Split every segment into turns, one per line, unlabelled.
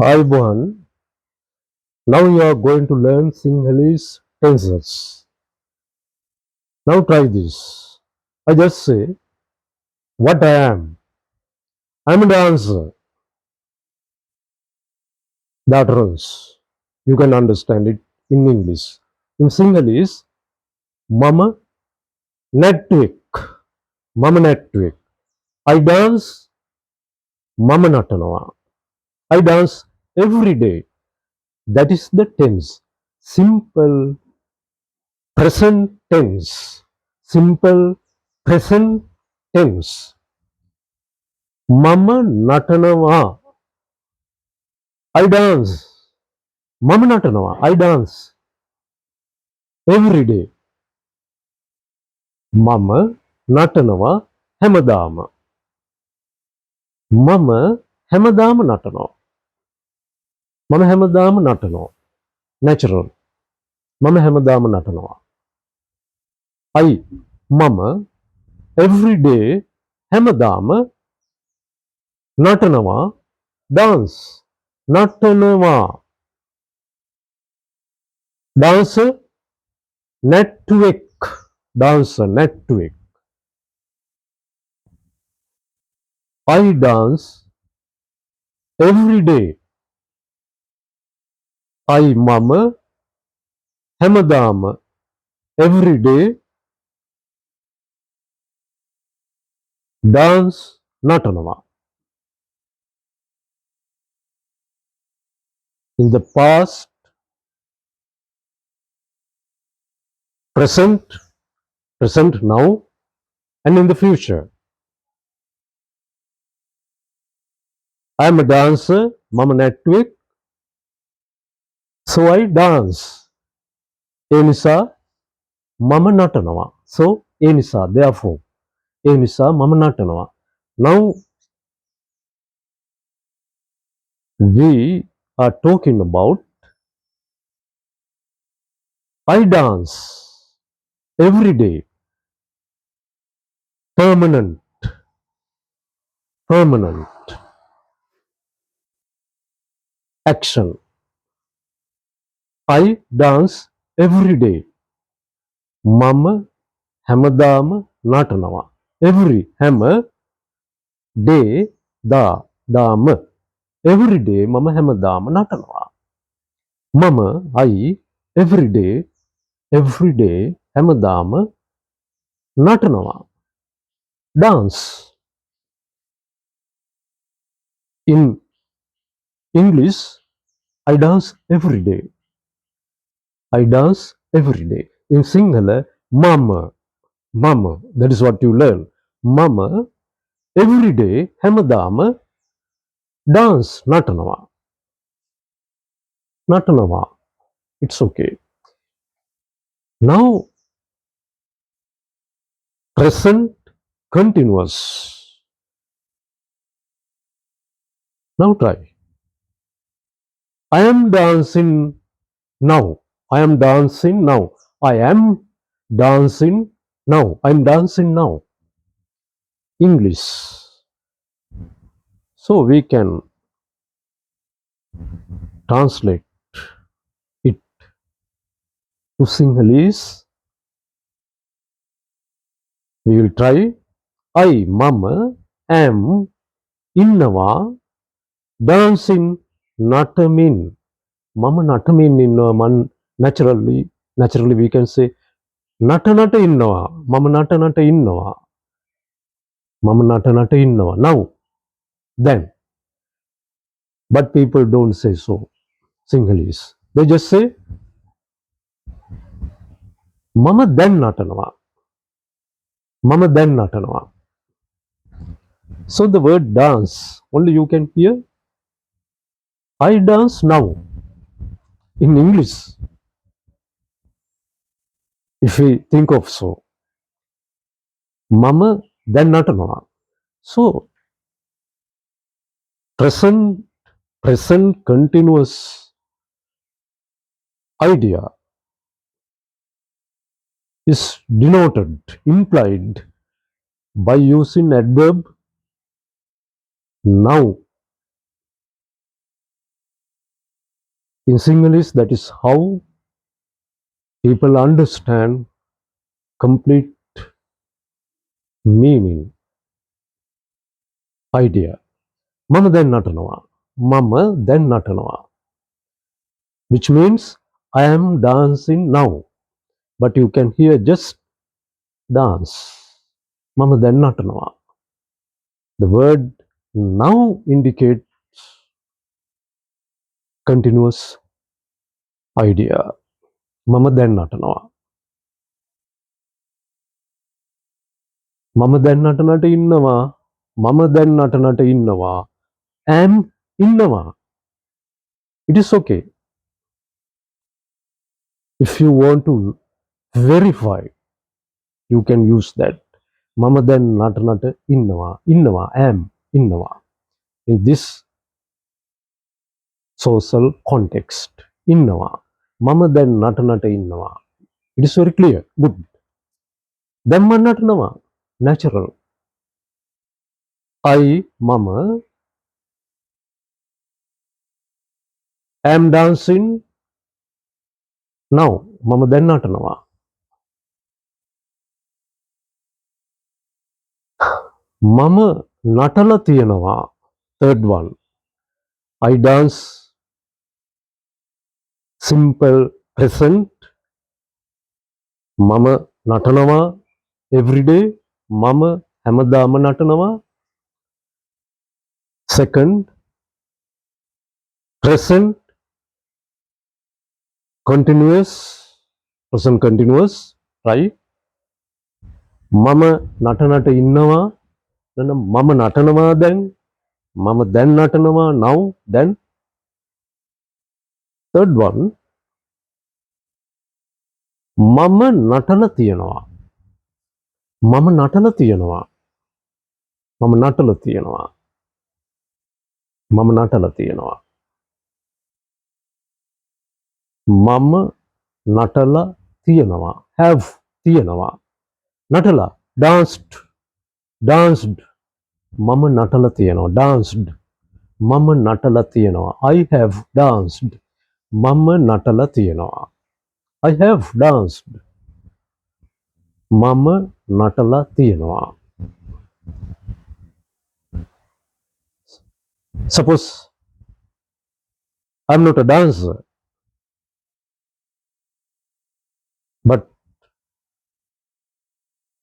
Hi, Bohan. Now you are going to learn Sinhalese tenses. Now try this. I just say what I am. I'm a dancer. That runs. You can understand it in English. In Sinhalese, Mama Netwik. Mama Netwik. I dance Mama Natanawa. I dance every day. That is the tense. Simple present tense. Simple present tense. Mama Natanava. I dance. Mama Natanava. I dance every day. Mama Natanava Hemadama. Mama Hemadama Natano. Mama Hemadama Natano. Natural. Mama Hemadama Natano. I. Mama every day Hemadama Natanava dance. Natanava. Dancer network. Dancer network. I dance every day. I mama Hemadama every day dance Natanava. In the past, present, present now, and in the future. I am a dancer, Mama Network, so I dance. Enisa Mama Natanava. So Enisa, therefore, Enisa Mama Natanava. Now we are talking about I dance every day, permanent, permanent action. I dance every day. Mama Hamadama Natanava. Every hammer day da dama. Every day mama hamadama Natanava. Mama I every day hamadama Natanava. Dance. In English, I dance every day. I dance every day. In Sinhala, mama, mama. That is what you learn. Mama every day hamadama dance Natanava. Natanava. It's okay. Now present continuous. Now try. I am dancing now. I am dancing now. I am dancing now. I am dancing now. English. So we can translate it to Sinhalese. We will try. I, Mama, am innava dancing natamin. Mama natamin in naturally we can say nata nata innava. Mama nata nata innava. Mama nata nata innava. Now, then. But people don't say so. Sinhalese. They just say Mama then natanava. Mama then natanava. So the word dance, only you can hear. I dance now. In English, if we think of so. Mama then natanava. So present continuous idea is denoted, implied by using adverb now. In Sinhalese, that is how people understand complete meaning, idea. Mama then natanawa. Mama then natanawa. Which means I am dancing now. But you can hear just dance. Mama then natanawa. The word now indicates continuous idea. Mama then natanawa. Mama then natanata innawa. Mama then natanata innawa. Am innawa. It is okay. If you want to verify, you can use that. Mama then natanata innawa. Innawa. Am innawa. In this social context. Innawa. Mama then natanata innawa. It is very clear. Good. Dhamma natanava. Natural. I, mama, am dancing now. Mama then natanava. Mama natala tiyanava. Third one. I dance simple present. Mama natanava every day. Mama hamadama natanava. Second, present continuous. Present continuous. Right? Mama natanata innava. Mama natanava then. Mama then natanava now. Then third one. Mama natala tiyanava. Mama natala tiyanava. Mama natala tiyanava. Mama natala tiyanava. Mama natala tiyanava. Have tiyanava. Natala danced. Danced. Mama natala tiyanava. Danced. Mama natala tiyanava. I have danced. Mama natala tiyanava. I have danced. Mama natala tiyanava. Suppose I am not a dancer, but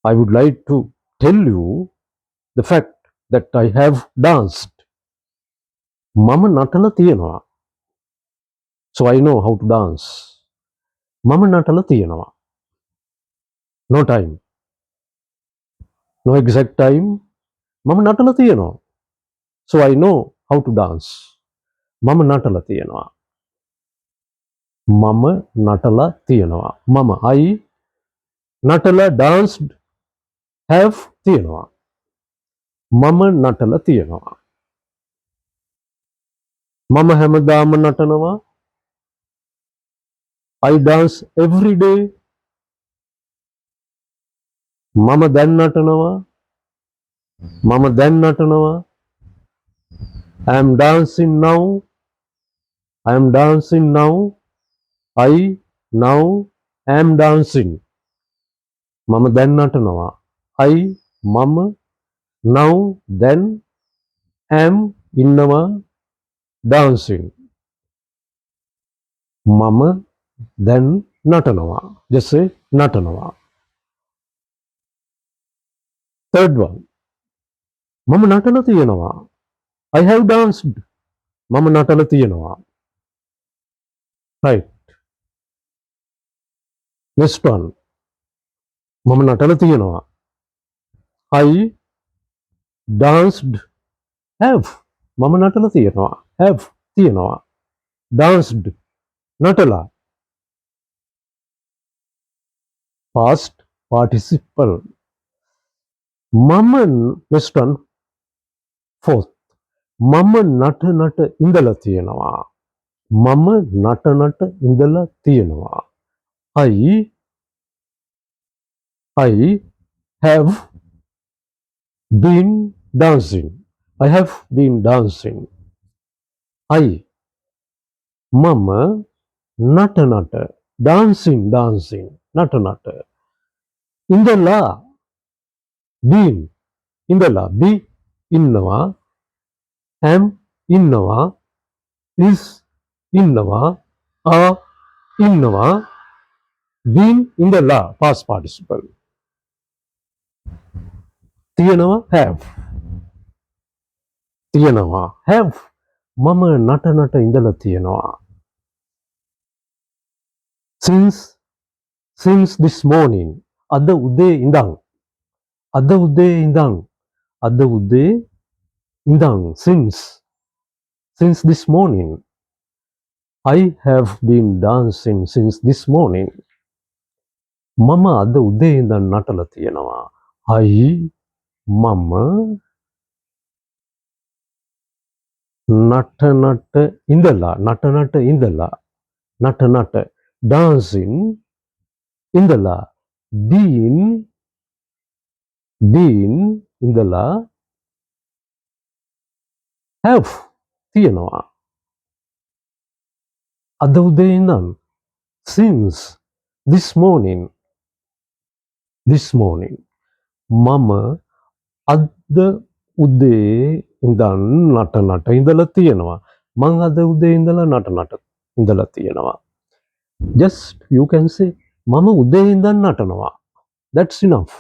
I would like to tell you the fact that I have danced. Mama natala tiyanava. So I know how to dance. Mama natala tiyanava. No time. No exact time. Mama natala tiyanava. So I know how to dance. Mama natala tiyanava. Mama natala tiyanava. Mama, I natala danced, have tiyanava. Mama natala tiyanava. Mama hamadama natanava. I dance every day. Mama then natanava. Mama then natanava. I am dancing now. I am dancing now. I now am dancing. Mama then natanava. I, mama, now, then, am, innava, dancing. Mama, then, natanava. Just say natanava. Third one. Mama natala tiyanava. I have danced. Mama natala tiyanava. Right. Next one. Mama natala tiyanava. I danced. Have. Mama natala tiyanava. Have tiyanava. Danced. Natala. Past participle. Mama, next one, fourth. Mama nata nata indala tiyanava. Mama nata nata indala tiyanava. I have been dancing. I have been dancing. I Mama nata nata. Dancing, dancing. Nata nata. Indala been. Indala be innava. Am innava. Is innava. Are innava. Been indala past participle. Tiyanava have. Tiyanava have. Mama nata nata indala tiyanava. Since this morning. Ada ude indang. Ada ude indang. Ada ude indang. Since this morning. I have been dancing since this morning. මම අද උදේ ඉඳන් නටලා තියෙනවා. I මම නට ඉඳලා නට dancing ඉඳලා been ඉඳලා have තියෙනවා. අද උදේ ඉඳන් since this morning මම අද උදේ ඉඳන් නට ඉඳලා තියෙනවා. මං අද උදේ ඉඳලා නට ඉඳලා තියෙනවා. Just you can say මම උදේ ඉඳන් නටනවා. That's enough.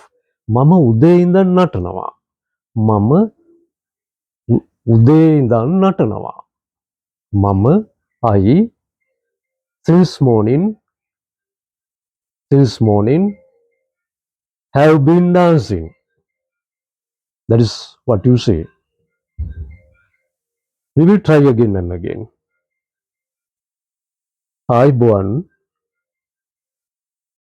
මම උදේ ඉඳන් නටනවා. මම උදේ ඉඳන් නටනවා. මම I since morning have been dancing. That is what you say. We will try again and again. ආයුබෝවන්